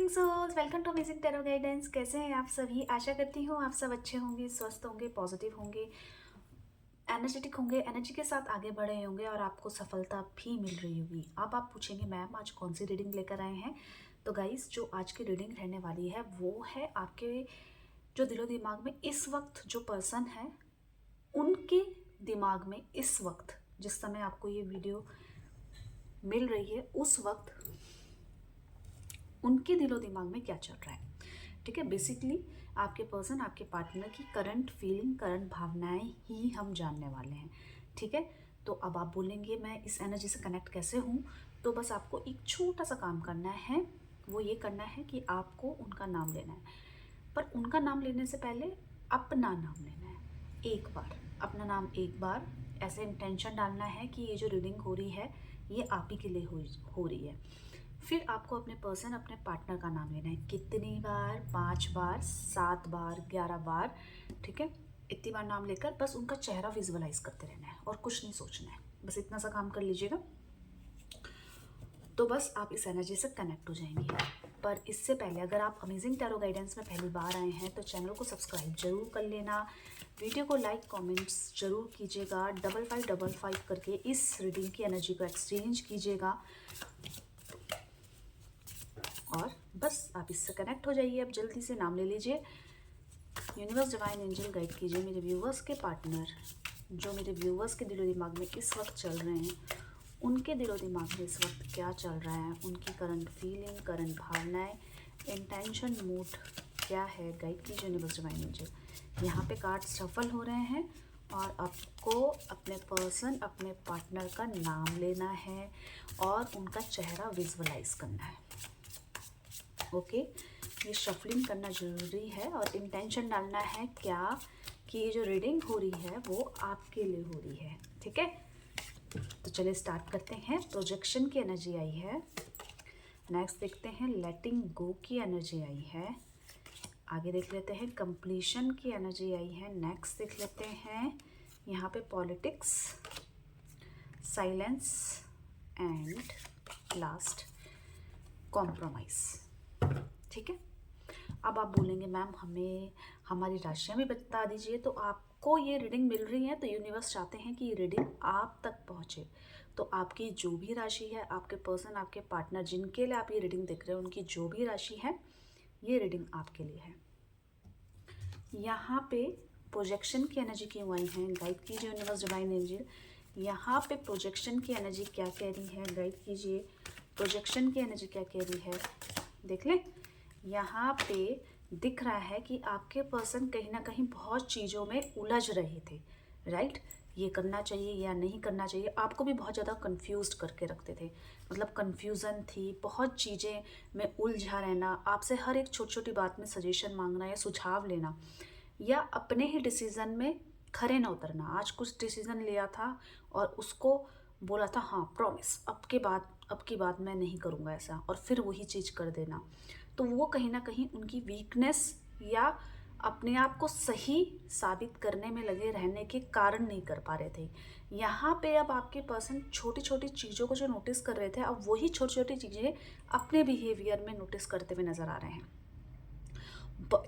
Amazing souls, welcome to amazing tarot guidance. कैसे हैं आप सभी? आशा करती हूँ आप सब अच्छे होंगे, स्वस्थ होंगे, पॉजिटिव होंगे, एनर्जेटिक होंगे, एनर्जी के साथ आगे बढ़े होंगे और आपको सफलता भी मिल रही होगी। अब आप पूछेंगे मैम आज कौन सी रीडिंग लेकर आए हैं? तो गाइस, जो आज की रीडिंग रहने वाली है वो है आपके जो दिलो दिमाग में इस वक्त जो पर्सन है उनके दिमाग में इस वक्त जिस समय आपको ये वीडियो मिल रही है उस वक्त उनके दिलो दिमाग में क्या चल रहा है। ठीक है, बेसिकली आपके पर्सन, आपके पार्टनर की करंट फीलिंग, करंट भावनाएं ही हम जानने वाले हैं। ठीक है, तो अब आप बोलेंगे मैं इस एनर्जी से कनेक्ट कैसे हूँ? तो बस आपको एक छोटा सा काम करना है, वो ये करना है कि आपको उनका नाम लेना है। पर उनका नाम लेने से पहले अपना नाम लेना है। एक बार अपना नाम, एक बार ऐसे इंटेंशन डालना है कि ये जो रीडिंग हो रही है ये आप ही के लिए हो रही है। फिर आपको अपने पर्सन, अपने पार्टनर का नाम लेना है। कितनी बार? 5 बार, 7 बार, 11 बार। ठीक है, इतनी बार नाम लेकर बस उनका चेहरा विजुअलाइज करते रहना है और कुछ नहीं सोचना है। बस इतना सा काम कर लीजिएगा तो बस आप इस एनर्जी से कनेक्ट हो जाएंगे। पर इससे पहले अगर आप अमेजिंग टैरो गाइडेंस में पहली बार आए हैं तो चैनल को सब्सक्राइब जरूर कर लेना, वीडियो को लाइक कमेंट्स जरूर कीजिएगा, 5555 करके इस रीडिंग की एनर्जी को एक्सचेंज कीजिएगा और बस आप इससे कनेक्ट हो जाइए। अब जल्दी से नाम ले लीजिए। यूनिवर्स, डिवाइन एंजल गाइड कीजिए मेरे व्यूवर्स के पार्टनर, जो मेरे व्यूवर्स के दिलो दिमाग में इस वक्त चल रहे हैं, उनके दिलो दिमाग में इस वक्त क्या चल रहा है, उनकी करंट फीलिंग, करंट भावनाएं, इंटेंशन, मूड क्या है। गाइड कीजिए यूनिवर्स, डिवाइन एंजल। यहाँ पे कार्ड सफल हो रहे हैं और आपको अपने पर्सन, अपने पार्टनर का नाम लेना है और उनका चेहरा विजुअलाइज करना है। ओके, ये शफलिंग करना ज़रूरी है और इंटेंशन डालना है क्या कि ये जो रीडिंग हो रही है वो आपके लिए हो रही है। ठीक है, तो चलिए स्टार्ट करते हैं। प्रोजेक्शन की एनर्जी आई है। नेक्स्ट देखते हैं लेटिंग गो की एनर्जी आई है। आगे देख लेते हैं कंप्लीशन की एनर्जी आई है। नेक्स्ट देख लेते हैं यहाँ पे politics, silence and last compromise. ठीक है, अब आप बोलेंगे मैम हमें हमारी राशियाँ भी बता दीजिए। तो आपको ये रीडिंग मिल रही है तो यूनिवर्स चाहते हैं कि ये रीडिंग आप तक पहुँचे। तो आपकी जो भी राशि है, आपके पर्सन, आपके पार्टनर जिनके लिए आप ये रीडिंग देख रहे हैं, उनकी जो भी राशि है ये रीडिंग आपके लिए है। यहाँ पे प्रोजेक्शन की एनर्जी क्यों आई है? गाइड कीजिए यूनिवर्स, डिवाइन एंजल। यहाँ पे प्रोजेक्शन की एनर्जी क्या कह रही है? गाइड कीजिए। प्रोजेक्शन की एनर्जी क्या कह रही है? देख लें, यहाँ पे दिख रहा है कि आपके पर्सन कहीं ना कहीं बहुत चीज़ों में उलझ रहे थे। राइट, ये करना चाहिए या नहीं करना चाहिए, आपको भी बहुत ज़्यादा कंफ्यूज करके रखते थे। मतलब कंफ्यूजन थी, बहुत चीज़ें में उलझा रहना, आपसे हर एक छोटी छोटी बात में सजेशन मांगना या सुझाव लेना, या अपने ही डिसीज़न में खरे न उतरना। आज कुछ डिसीज़न लिया था और उसको बोला था हाँ प्रॉमिस, अब की बात मैं नहीं करूँगा ऐसा, और फिर वही चीज़ कर देना। तो वो कहीं ना कहीं उनकी वीकनेस या अपने आप को सही साबित करने में लगे रहने के कारण नहीं कर पा रहे थे। यहाँ पे अब आपके पर्सन छोटी छोटी चीज़ों को जो नोटिस कर रहे थे, अब वही छोटी छोटी चीज़ें अपने बिहेवियर में नोटिस करते हुए नज़र आ रहे हैं।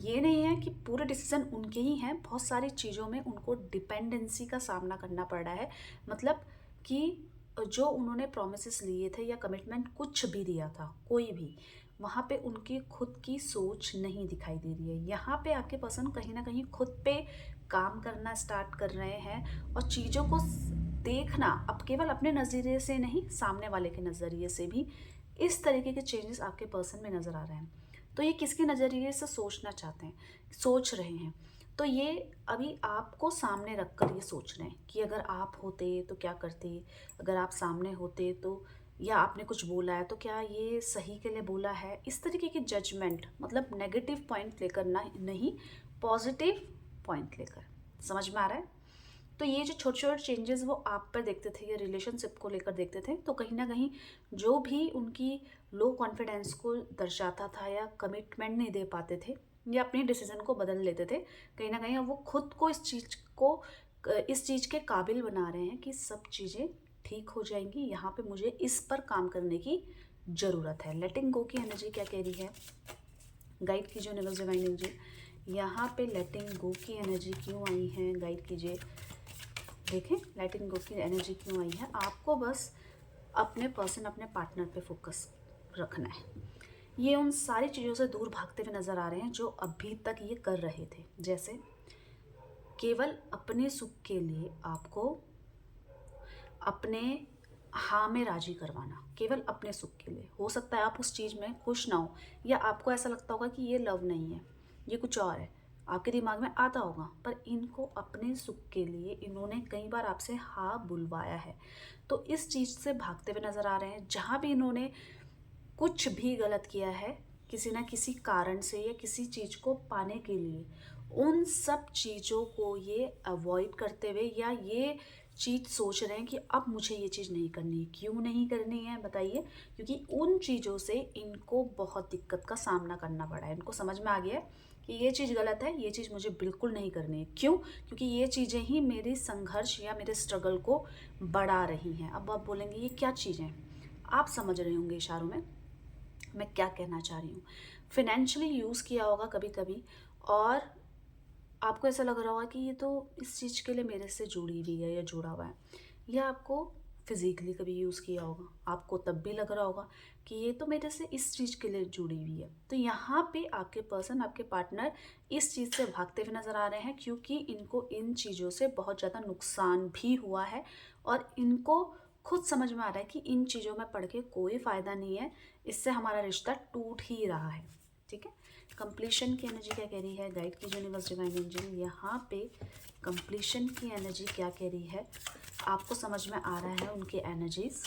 ये नहीं है कि पूरे डिसीजन उनके ही हैं, बहुत सारी चीज़ों में उनको डिपेंडेंसी का सामना करना पड़ रहा है। मतलब कि जो उन्होंने प्रोमिसेस लिए थे या कमिटमेंट कुछ भी दिया था, कोई भी, वहाँ पे उनकी खुद की सोच नहीं दिखाई दे रही है। यहाँ पे आपके पर्सन कहीं ना कहीं खुद पे काम करना स्टार्ट कर रहे हैं और चीज़ों को देखना अब केवल अपने नज़रिए से नहीं, सामने वाले के नज़रिए से भी इस तरीके के चेंजेस आपके पर्सन में नज़र आ रहे हैं। तो ये किसके नज़रिए से सोचना चाहते हैं, सोच रहे हैं, तो ये अभी आपको सामने रख कर ये सोच रहे हैं कि अगर आप होते तो क्या करते, अगर आप सामने होते तो, या आपने कुछ बोला है तो क्या ये सही के लिए बोला है। इस तरीके की जजमेंट, मतलब नेगेटिव पॉइंट लेकर ना, नहीं पॉजिटिव पॉइंट लेकर। समझ में आ रहा है? तो ये जो छोटे छोटे चेंजेस वो आप पर देखते थे या रिलेशनशिप को लेकर देखते थे, तो कहीं ना कहीं जो भी उनकी लो कॉन्फिडेंस को दर्शाता था या कमिटमेंट नहीं दे पाते थे या अपने डिसीजन को बदल लेते थे, कहीं ना कहीं अब वो खुद को इस चीज़ के काबिल बना रहे हैं कि सब चीज़ें ठीक हो जाएंगी, यहाँ पे मुझे इस पर काम करने की ज़रूरत है। लेटिंग गो की एनर्जी क्या कह रही है, गाइड कीजिए यूनिवर्स डिवाइन एंजल। यहाँ पे लेटिंग गो की एनर्जी क्यों आई है, गाइड कीजिए। देखें लेटिंग गो की एनर्जी क्यों आई है। आपको बस अपने पर्सन, अपने पार्टनर पे फोकस रखना है। ये उन सारी चीज़ों से दूर भागते हुए नज़र आ रहे हैं जो अभी तक ये कर रहे थे। जैसे केवल अपने सुख के लिए आपको अपने हाँ में राजी करवाना, केवल अपने सुख के लिए। हो सकता है आप उस चीज़ में खुश ना हो, या आपको ऐसा लगता होगा कि ये लव नहीं है, ये कुछ और है, आपके दिमाग में आता होगा। पर इनको अपने सुख के लिए इन्होंने कई बार आपसे हाँ बुलवाया है, तो इस चीज़ से भागते हुए नज़र आ रहे हैं। जहाँ भी इन्होंने कुछ भी गलत किया है किसी ना किसी कारण से या किसी चीज़ को पाने के लिए, उन सब चीज़ों को ये अवॉइड करते हुए या ये चीज़ सोच रहे हैं कि अब मुझे ये चीज़ नहीं करनी है। क्यों नहीं करनी है बताइए? क्योंकि उन चीज़ों से इनको बहुत दिक्कत का सामना करना पड़ा है। इनको समझ में आ गया है कि ये चीज़ गलत है, ये चीज़ मुझे बिल्कुल नहीं करनी है। क्यों? क्योंकि ये चीज़ें ही मेरी संघर्ष या मेरे स्ट्रगल को बढ़ा रही हैं। अब आप बोलेंगे ये क्या चीज़ें हैं? आप समझ रहे होंगे इशारों में मैं क्या कहना चाह रही हूँ। फिनेंशियली यूज़ किया होगा कभी कभी, और आपको ऐसा लग रहा होगा कि ये तो इस चीज़ के लिए मेरे से जुड़ी हुई है या जुड़ा हुआ है। या आपको फिज़िकली कभी यूज़ किया होगा, आपको तब भी लग रहा होगा कि ये तो मेरे से इस चीज़ के लिए जुड़ी हुई है। तो यहाँ पे आपके पर्सन, आपके पार्टनर इस चीज़ से भागते हुए नज़र आ रहे हैं, क्योंकि इनको इन चीज़ों से बहुत ज़्यादा नुकसान भी हुआ है और इनको खुद समझ में आ रहा है कि इन चीज़ों में पढ़ के कोई फ़ायदा नहीं है, इससे हमारा रिश्ता टूट ही रहा है। ठीक है, कंप्लीशन की एनर्जी क्या कह रही है, गाइड की यूनिवर्स डिवाइन एंजल। यहाँ पे कंप्लीशन की एनर्जी क्या कह रही है, आपको समझ में आ रहा है उनकी एनर्जीज।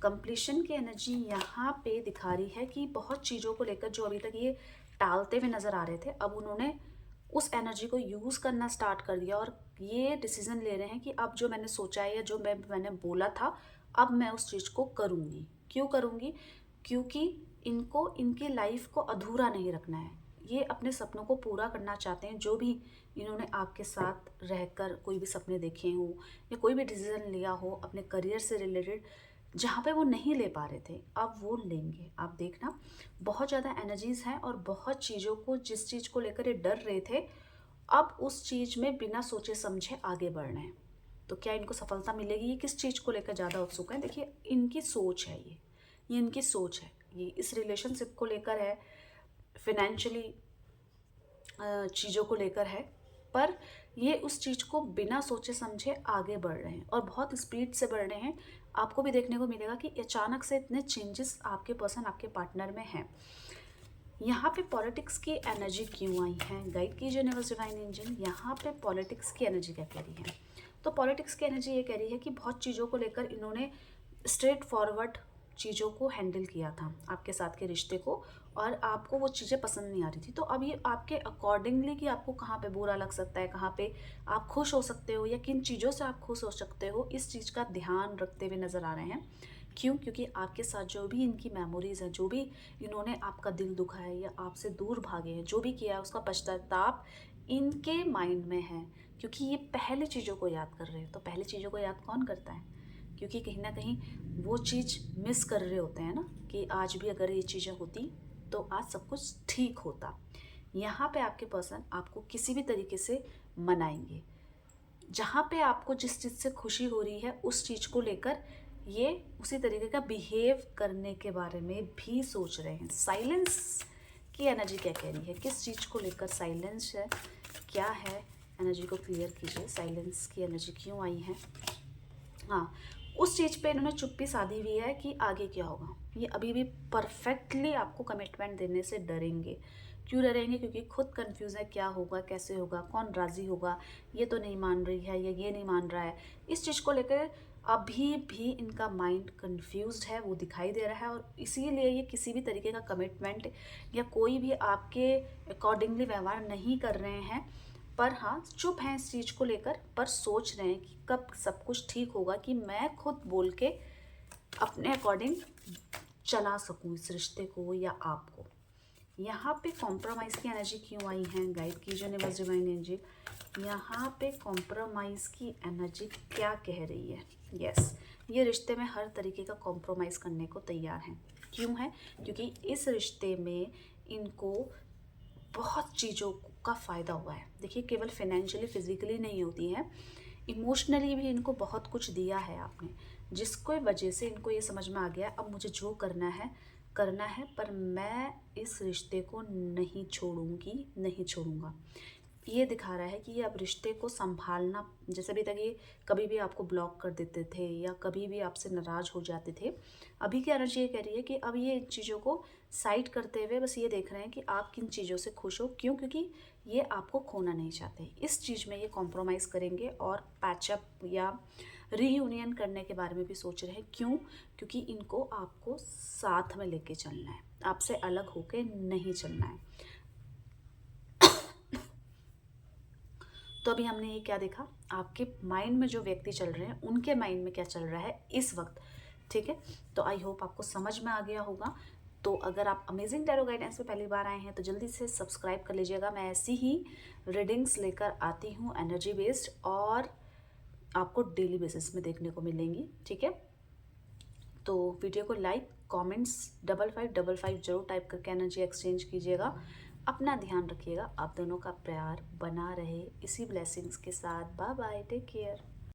कंप्लीशन की एनर्जी यहाँ पे दिखा रही है कि बहुत चीज़ों को लेकर जो अभी तक ये टालते हुए नज़र आ रहे थे, अब उन्होंने उस एनर्जी को यूज़ करना स्टार्ट कर दिया और ये डिसीजन ले रहे हैं कि अब जो मैंने सोचा है या जो मैंने बोला था, अब मैं उस चीज़ को करूँगी। क्यों करूँगी? क्योंकि इनको इनकी लाइफ को अधूरा नहीं रखना है। ये अपने सपनों को पूरा करना चाहते हैं। जो भी इन्होंने आपके साथ रहकर कोई भी सपने देखे हों या कोई भी डिसीजन लिया हो अपने करियर से रिलेटेड, जहाँ पे वो नहीं ले पा रहे थे, अब वो लेंगे। आप देखना बहुत ज़्यादा एनर्जीज़ हैं और बहुत चीज़ों को, जिस चीज़ को लेकर ये डर रहे थे, अब उस चीज़ में बिना सोचे समझे आगे बढ़ रहे हैं। तो क्या इनको सफलता मिलेगी? ये किस चीज़ को लेकर ज़्यादा उत्सुक हैं? देखिए इनकी सोच है, ये इनकी सोच है, ये इस रिलेशनशिप को लेकर है, फिनेंशियली चीज़ों को लेकर है, पर ये उस चीज़ को बिना सोचे समझे आगे बढ़ रहे हैं और बहुत स्पीड से बढ़ रहे हैं। आपको भी देखने को मिलेगा कि अचानक से इतने चेंजेस आपके पर्सन, आपके पार्टनर में हैं। यहाँ पे पॉलिटिक्स की एनर्जी क्यों आई है, गाइड कीजिए यूनिवर्स डिवाइन एंजल। यहाँ पे पॉलिटिक्स की एनर्जी क्या कह रही है? तो पॉलिटिक्स की एनर्जी ये कह रही है कि बहुत चीज़ों को लेकर इन्होंने स्ट्रेट फॉरवर्ड चीज़ों को हैंडल किया था, आपके साथ के रिश्ते को, और आपको वो चीज़ें पसंद नहीं आ रही थी। तो अब ये आपके अकॉर्डिंगली कि आपको कहाँ पे बुरा लग सकता है, कहाँ पे आप खुश हो सकते हो या किन चीज़ों से आप खुश हो सकते हो, इस चीज़ का ध्यान रखते हुए नज़र आ रहे हैं। क्यों? क्योंकि आपके साथ जो भी इनकी मेमोरीज़ हैं, जो भी इन्होंने आपका दिल दुखा है या आपसे दूर भागे हैं, जो भी किया है उसका पश्चाताप इनके माइंड में है, क्योंकि ये पहले चीज़ों को याद कर रहे हैं। तो पहले चीज़ों को याद कौन करता है? क्योंकि कहीं ना कहीं वो चीज़ मिस कर रहे होते हैं ना, कि आज भी अगर ये चीज़ें होती तो आज सब कुछ ठीक होता। यहाँ पे आपके पर्सन आपको किसी भी तरीके से मनाएंगे। जहाँ पे आपको जिस चीज़ से खुशी हो रही है उस चीज़ को लेकर ये उसी तरीके का बिहेव करने के बारे में भी सोच रहे हैं। साइलेंस की एनर्जी क्या कह रही है, किस चीज़ को लेकर साइलेंस है, क्या है? एनर्जी को क्लियर कीजिए। साइलेंस की एनर्जी क्यों आई है? हाँ, उस चीज़ पे इन्होंने चुप्पी साधी हुई है कि आगे क्या होगा। ये अभी भी परफेक्टली आपको कमिटमेंट देने से डरेंगे। क्यों डरेंगे? क्योंकि खुद कंफ्यूज है, क्या होगा, कैसे होगा, कौन राज़ी होगा, ये तो नहीं मान रही है या ये नहीं मान रहा है। इस चीज़ को लेकर अभी भी इनका माइंड कंफ्यूज्ड है, वो दिखाई दे रहा है, और इसीलिए ये किसी भी तरीके का कमिटमेंट या कोई भी आपके अकॉर्डिंगली व्यवहार नहीं कर रहे हैं। पर हाँ, चुप हैं इस चीज़ को लेकर, पर सोच रहे हैं कि कब सब कुछ ठीक होगा कि मैं खुद बोल के अपने अकॉर्डिंग चला सकूं इस रिश्ते को या आपको। यहाँ पे कॉम्प्रोमाइज़ की एनर्जी क्यों आई है, गाइड कीजिए यूनिवर्स डिवाइन एनर्जी। यहाँ पे कॉम्प्रोमाइज़ की एनर्जी क्या कह रही है? यस, ये रिश्ते में हर तरीके का कॉम्प्रोमाइज़ करने को तैयार हैं। क्यों है? क्योंकि इस रिश्ते में इनको बहुत चीज़ों का फ़ायदा हुआ है। देखिए, केवल फाइनेंशियली फिजिकली नहीं होती है, इमोशनली भी इनको बहुत कुछ दिया है आपने, जिसको वजह से इनको ये समझ में आ गया अब मुझे जो करना है, पर मैं इस रिश्ते को नहीं छोड़ूंगी, नहीं छोड़ूंगा। ये दिखा रहा है कि ये अब रिश्ते को संभालना, जैसे अभी तक ये कभी भी आपको ब्लॉक कर देते थे या कभी भी आपसे नाराज़ हो जाते थे, अभी की एनर्जी ये कह रही है कि अब ये इन चीज़ों को साइड करते हुए बस ये देख रहे हैं कि आप किन चीज़ों से खुश हो। क्यों? क्योंकि ये आपको खोना नहीं चाहते। इस चीज़ में ये कॉम्प्रोमाइज़ करेंगे और पैचअप या रीयूनियन करने के बारे में भी सोच रहे हैं। क्यों? क्योंकि इनको आपको साथ में लेके चलना है, आपसे अलग होके नहीं चलना है। तो अभी हमने ये क्या देखा, आपके माइंड में जो व्यक्ति चल रहे हैं उनके माइंड में क्या चल रहा है इस वक्त। ठीक है, तो आई होप आपको समझ में आ गया होगा। तो अगर आप अमेजिंग टैरो गाइडेंस में पहली बार आए हैं तो जल्दी से सब्सक्राइब कर लीजिएगा। मैं ऐसी ही रीडिंग्स लेकर आती हूँ एनर्जी बेस्ड, और आपको डेली बेसिस में देखने को मिलेंगी। ठीक है, तो वीडियो को लाइक, कमेंट्स 5555 जरूर टाइप करके एनर्जी एक्सचेंज कीजिएगा। अपना ध्यान रखिएगा, आप दोनों का प्यार बना रहे इसी ब्लेसिंग्स के साथ। Bye bye, take care.